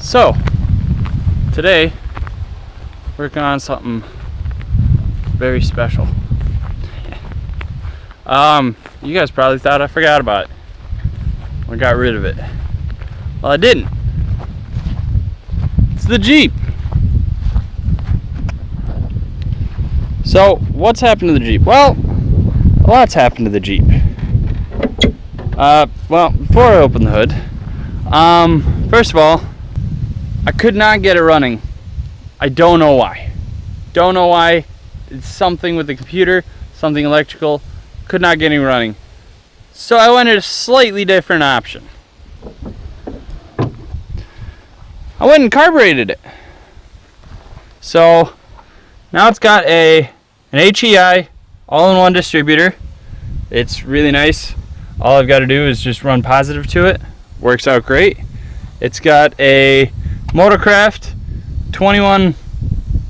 So today working on something very special. You guys probably thought I forgot about it or got rid of it. Well, I didn't. It's the Jeep. So what's happened to the Jeep? Well, a lot's happened to the Jeep. Well, before I open the hood, first of all, I could not get it running. I don't know why. Don't know why. It's something with the computer, something electrical. Could not get it running. So I went at a slightly different option. I went and carbureted it. So now it's got an HEI all-in-one distributor. It's really nice. All I've got to do is just run positive to it. Works out great. It's got a Motorcraft 21,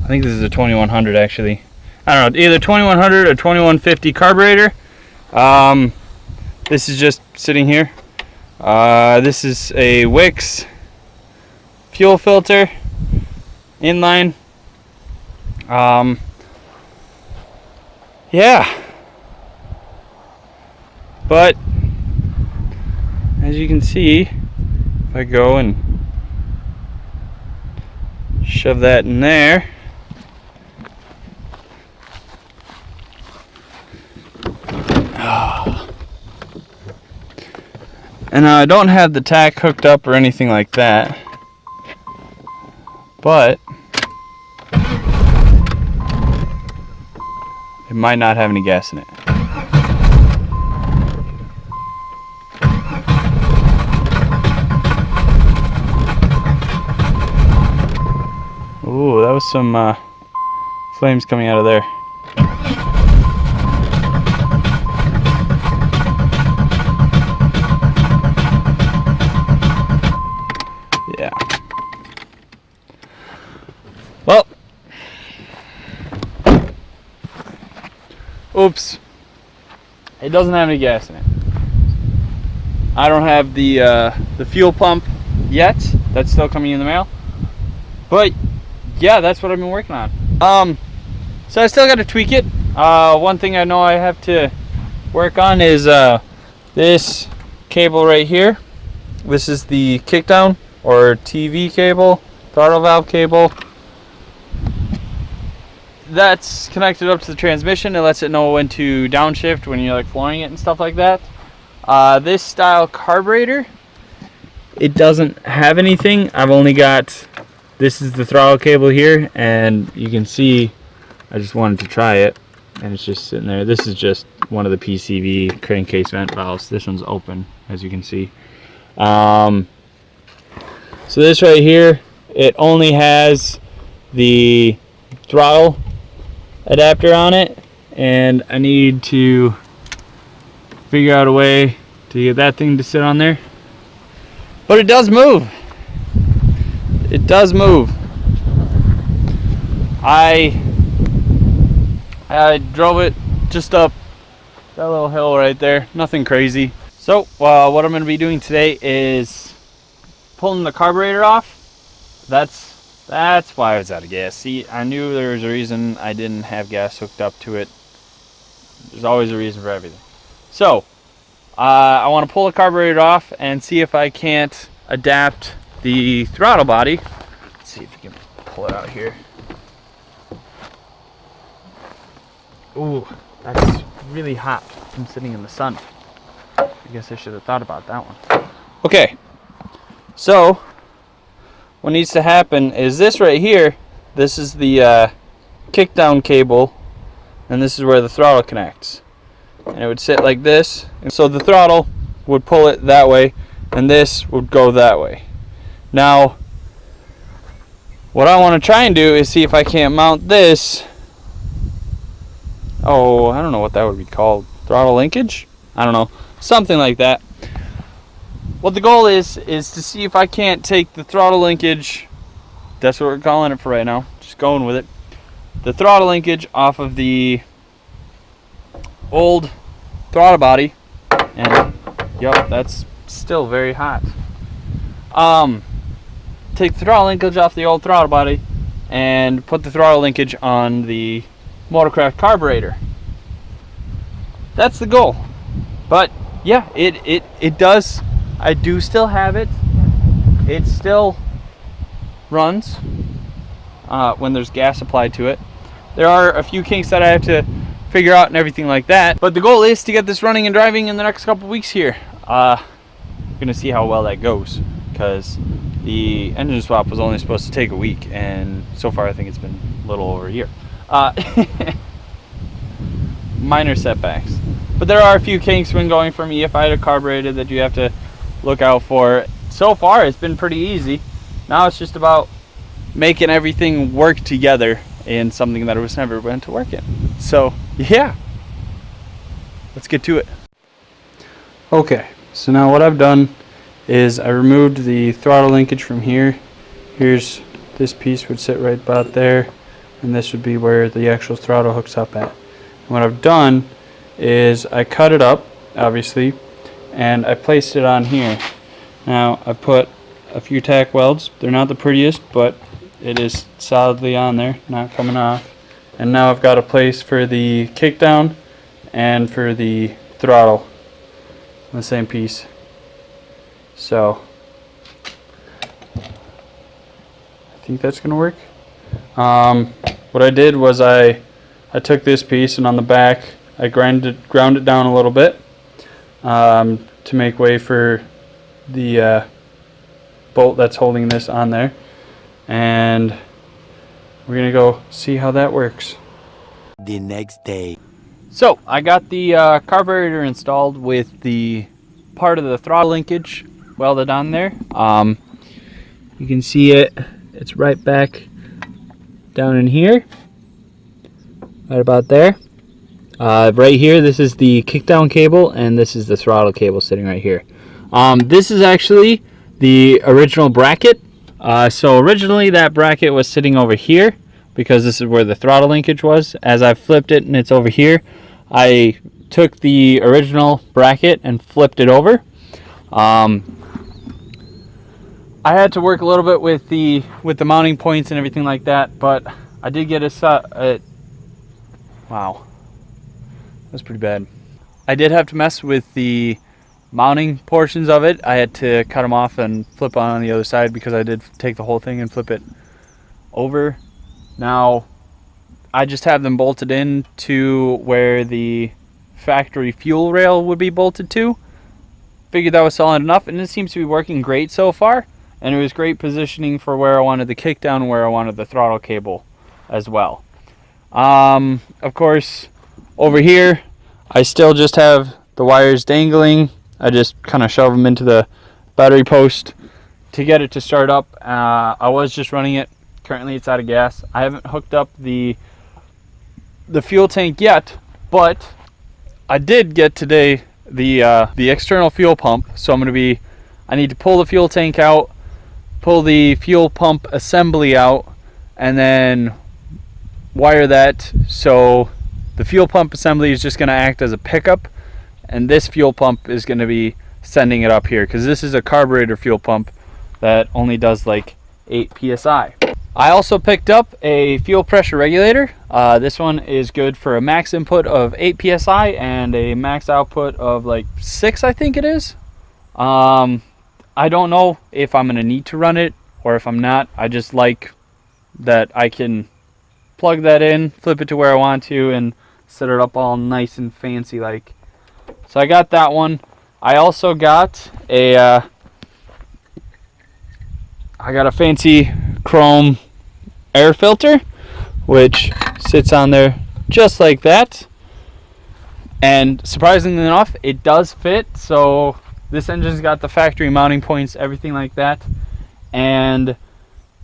I think this is a 2100 actually. I don't know, either 2100 or 2150 carburetor. This is just sitting here. This is a Wix fuel filter, inline. Yeah. But as you can see, if I go and shove that in there, and I don't have the tack hooked up or anything like that, but it might not have any gas in it. Ooh, that was some flames coming out of there. Yeah. Well. Oops. It doesn't have any gas in it. I don't have the fuel pump yet. That's still coming in the mail. But yeah, that's what I've been working on. So I still got to tweak it. One thing I know I have to work on is this cable right here. This is the kickdown or TV cable, throttle valve cable. That's connected up to the transmission. It lets it know when to downshift when you're like flooring it and stuff like that. This style carburetor, it doesn't have anything. I've only got, this is the throttle cable here, and you can see I just wanted to try it, and it's just sitting there. This is just one of the PCV crankcase vent valves. This one's open, as you can see. So this right here, it only has the throttle adapter on it, and I need to figure out a way to get that thing to sit on there. But it does move. It does move. I drove it just up that little hill right there. Nothing crazy. So what I'm going to be doing today is pulling the carburetor off. That's why I was out of gas. See, I knew there was a reason I didn't have gas hooked up to it. There's always a reason for everything. So I want to pull the carburetor off and see if I can't adapt the throttle body. Let's see if we can pull it out here. Ooh, that's really hot from sitting in the sun. I guess I should have thought about that one. Okay, so what needs to happen is this right here. This is the kickdown cable, and this is where the throttle connects. And it would sit like this, and so the throttle would pull it that way, and this would go that way. Now, what I want to try and do is see if I can't mount this. Oh, I don't know what that would be called. Throttle linkage? I don't know. Something like that. What the goal is to see if I can't take the throttle linkage, that's what we're calling it for right now, just going with it, the throttle linkage off of the old throttle body, and yep, that's still very hot. take the throttle linkage off the old throttle body and put the throttle linkage on the Motorcraft carburetor. That's the goal. But yeah, it does. I do still have it. It still runs when there's gas applied to it. There are a few kinks that I have to figure out and everything like that. But the goal is to get this running and driving in the next couple weeks here. Gonna see how well that goes, because the engine swap was only supposed to take a week, and so far I think it's been a little over a year. Minor setbacks, but there are a few kinks when going from EFI to carbureted that you have to look out for. So far it's been pretty easy. Now it's just about making everything work together in something that it was never meant to work in. So yeah, let's get to it. Okay, so now what I've done is I removed the throttle linkage from here. Here's this piece would sit right about there, and this would be where the actual throttle hooks up at. And what I've done is I cut it up, obviously, and I placed it on here. Now I put a few tack welds. They're not the prettiest, but it is solidly on there, not coming off. And now I've got a place for the kickdown and for the throttle on the same piece. So I think that's gonna work. What I did was I took this piece, and on the back I ground it down a little bit to make way for the bolt that's holding this on there, and we're gonna go see how that works. The next day. So I got the carburetor installed with the part of the throttle linkage welded on there. You can see it's right back down in here, right about there. Right here, this is the kickdown cable, and this is the throttle cable sitting right here. This is actually the original bracket. So originally that bracket was sitting over here, because this is where the throttle linkage was. As I flipped it and it's over here, I took the original bracket and flipped it over. I had to work a little bit with the mounting points and everything like that, but I did get wow, that's pretty bad. I did have to mess with the mounting portions of it. I had to cut them off and flip on the other side, because I did take the whole thing and flip it over. Now I just have them bolted in to where the factory fuel rail would be bolted to. Figured that was solid enough, and it seems to be working great so far. And it was great positioning for where I wanted the kickdown and where I wanted the throttle cable as well. Of course, over here I still just have the wires dangling. I just kind of shove them into the battery post to get it to start up. I was just running it. Currently it's out of gas. I haven't hooked up the fuel tank yet, but I did get today the external fuel pump. So I need to pull the fuel tank out, pull the fuel pump assembly out, and then wire that. So the fuel pump assembly is just going to act as a pickup, and this fuel pump is going to be sending it up here, because this is a carburetor fuel pump that only does like 8 psi. I also picked up a fuel pressure regulator. This one is good for a max input of 8 psi and a max output of like 6, I think it is. I don't know if I'm going to need to run it or if I'm not. I just like that I can plug that in, flip it to where I want to, and set it up all nice and fancy like. So I got that one. I also got a fancy chrome air filter, which sits on there just like that. And surprisingly enough, it does fit. So this engine's got the factory mounting points, everything like that. And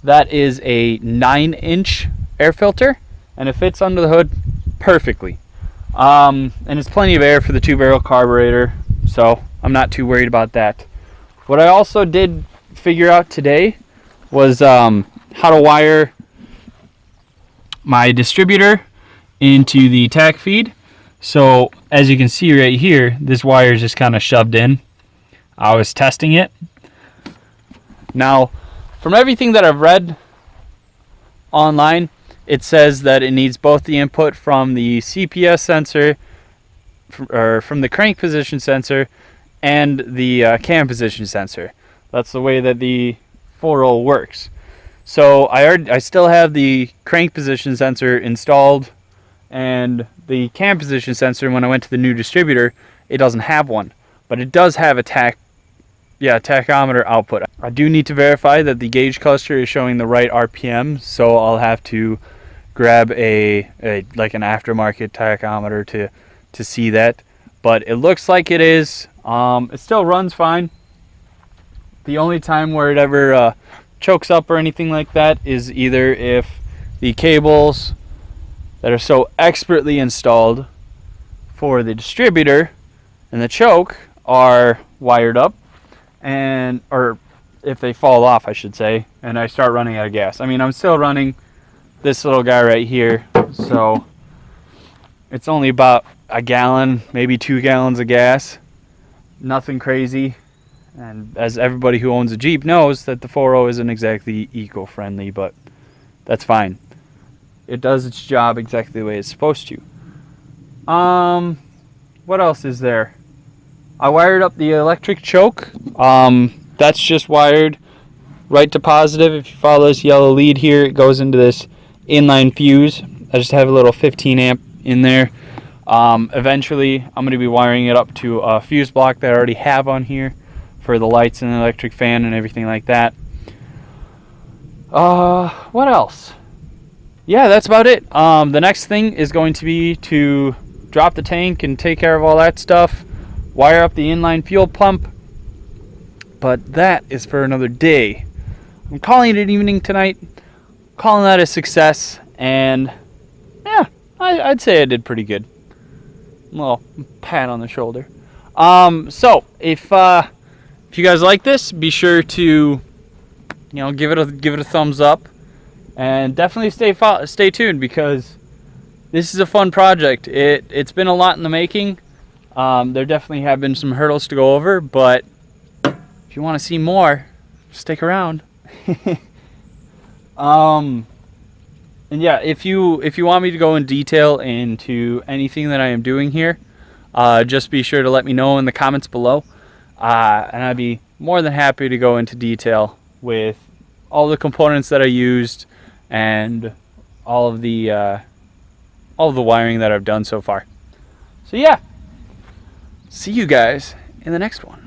that is a 9-inch air filter, and it fits under the hood perfectly. And it's plenty of air for the 2-barrel carburetor, so I'm not too worried about that. What I also did figure out today was how to wire my distributor into the tack feed. So as you can see right here, this wire is just kind of shoved in. I was testing it. Now from everything that I've read online, it says that it needs both the input from the CPS sensor, or from the crank position sensor, and the cam position sensor. That's the way that the 4.0 works. So I still have the crank position sensor installed, and the cam position sensor, when I went to the new distributor, it doesn't have one, but it does have a tachometer output. I do need to verify that the gauge cluster is showing the right RPM, so I'll have to grab like an aftermarket tachometer to see that. But it looks like it is. It still runs fine. The only time where it ever chokes up or anything like that is either if the cables that are so expertly installed for the distributor and the choke are wired up, or if they fall off, I should say, and I start running out of gas. I mean, I'm still running this little guy right here, so it's only about a gallon, maybe 2 gallons of gas. Nothing crazy. And as everybody who owns a Jeep knows, that the 4.0 isn't exactly eco-friendly, but that's fine. It does its job exactly the way it's supposed to. What else is there? I wired up the electric choke. That's just wired right to positive. If you follow this yellow lead here, it goes into this inline fuse. I just have a little 15 amp in there. Eventually, I'm going to be wiring it up to a fuse block that I already have on here for the lights and the electric fan and everything like that. What else? Yeah, that's about it. The next thing is going to be to drop the tank and take care of all that stuff, wire up the inline fuel pump, but that is for another day. I'm calling it an evening tonight, calling that a success, and yeah, I'd say I did pretty good. A little pat on the shoulder. So if you guys like this, be sure to give it a thumbs up, and definitely stay tuned, because this is a fun project. It's been a lot in the making. There definitely have been some hurdles to go over, but if you want to see more, stick around. And yeah, if you want me to go in detail into anything that I am doing here, just be sure to let me know in the comments below, and I'd be more than happy to go into detail with all the components that I used and all of the wiring that I've done so far. So yeah, see you guys in the next one.